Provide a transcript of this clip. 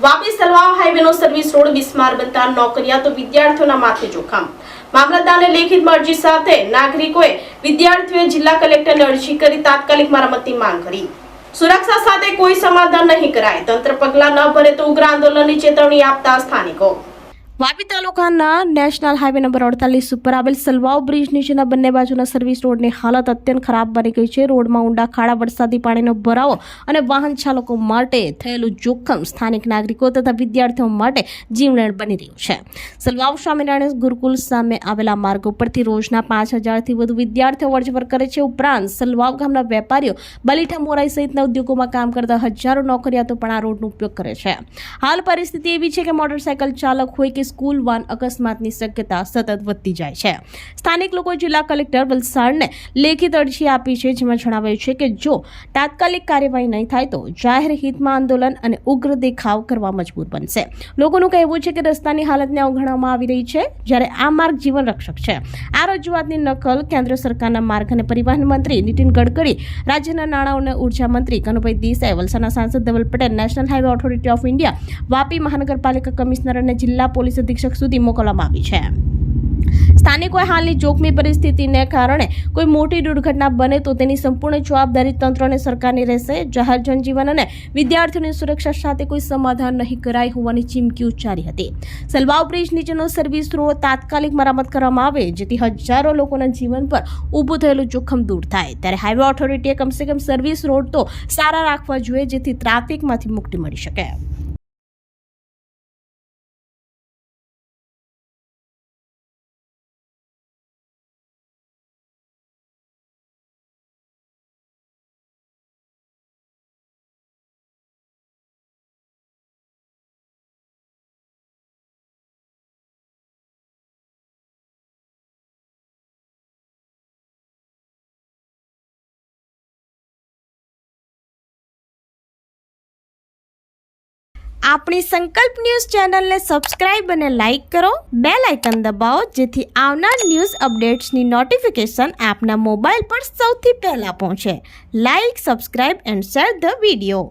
Vapi સલવાવ હાઈવેનો service road બિસ્માર બનતા નોકરિયાતો વિદ્યાર્થીઓના માથે જોખમ। મામલતદારને લેખિત અરજી સાથે નાગરિકોએ વિદ્યાર્થીઓએ જિલ્લા કલેક્ટરને અરજી કરી તાત્કાલિક મરામતની માંગ કરી। સુરક્ષા સાથે કોઈ સમાધાન નહીં કરાય, તંત્ર પગલાં ન ભરે તો ઉગ્ર આંદોલનની ચેતવણી આપતા સ્થાનિકો। વાપી તાલુકાના નેશનલ હાઈવે નંબર 48 ઉપર આવેલ સલવાવ બ્રિજ નીચેના બંને બાજુના સર્વિસ રોડની હાલત અત્યંત ખરાબ બની ગઈ છે। રોડમાં ઊંડા ખાડા, વરસાદી પાણીનો ભરાવો અને વાહન ચાલકો માટે થયેલું જોખમ સ્થાનિક નાગરિકો તથા વિદ્યાર્થીઓ માટે જીવલેણ બની રહ્યું છે। સલવાવ સ્વામિનારાયણ ગુરુકુલ સામે આવેલા માર્ગ ઉપરથી રોજના 5000થી વધુ વિદ્યાર્થીઓ અવરજવર કરે છે। ઉપરાંત સલવાવ ગામના વેપારીઓ, બલીઠા મોરાઈ સહિતના ઉદ્યોગોમાં કામ કરતા હજારો નોકરિયાતો પણ આ રોડનો ઉપયોગ કરે છે। હાલ પરિસ્થિતિ એવી છે કે મોટરસાયકલ ચાલક હોય કે સ્કૂલ વાન અકસ્માતની શક્યતા સતત વધતી જાય છે। સ્થાનિક લોકો જિલ્લા કલેક્ટર વલસાડને લેખિત અરજી આપી છે, જેમાં જણાવાયું છે કે જો તાત્કાલિક કાર્યવાહી નહીં થાય તો જાહેર હિતમાં આંદોલન અને ઉગ્ર દેખાવ કરવા મજબૂર બનશે। લોકોનું કહેવું છે કે રસ્તાની હાલતને અવગણવામાં આવી રહી છે, જ્યારે આ માર્ગ જીવન રક્ષક છે। આ રજૂઆતની નકલ કેન્દ્ર સરકારના માર્ગ અને પરિવહન મંત્રી નીતિન ગડકરી, રાજ્યના નાણાં અને ઉર્જા મંત્રી કનુભાઈ દેસાઈ, વલસાડના સાંસદ Dhaval Patel, national highway authority of India, Vapi મહાનગરપાલિકા કમિશનર અને જિલ્લા પોલીસ અધિક્ષક સુધી મોકલવામાં આવી છે। સ્થાનિકોએ હાલની જોખમી પરિસ્થિતિને કારણે કોઈ મોટી દુર્ઘટના બને તો તેની સંપૂર્ણ જવાબદારી તંત્ર અને સરકારની રહેશે। જાહેર જનજીવન અને વિદ્યાર્થીઓની સુરક્ષા સાથે કોઈ સમાધાન નહીં કરાય હોવાની ચીમકી ઉચ્ચારી હતી। સલવાવ બ્રિજ નીચેનો સર્વિસ રોડ તાત્કાલિક મરામત કરવામાં આવે, જેથી હજારો લોકોના જીવન પર ઊભું થયેલું જોખમ દૂર થાય। ત્યારે હાઈવે ઓથોરિટીએ કમસે કમ સર્વિસ રોડ તો સારા રાખવા જોઈએ, જેથી ટ્રાફિકમાંથી મુક્તિ મળી શકે। આપણી સંકલ્પ ન્યૂઝ ચેનલને સબસ્ક્રાઇબ અને લાઇક કરો, બેલ આઇકન દબાવો, જેથી આવનાર ન્યૂઝ અપડેટ્સની નોટિફિકેશન આપના મોબાઈલ પર સૌથી પહેલા પહોંચે। Like, subscribe and share the video.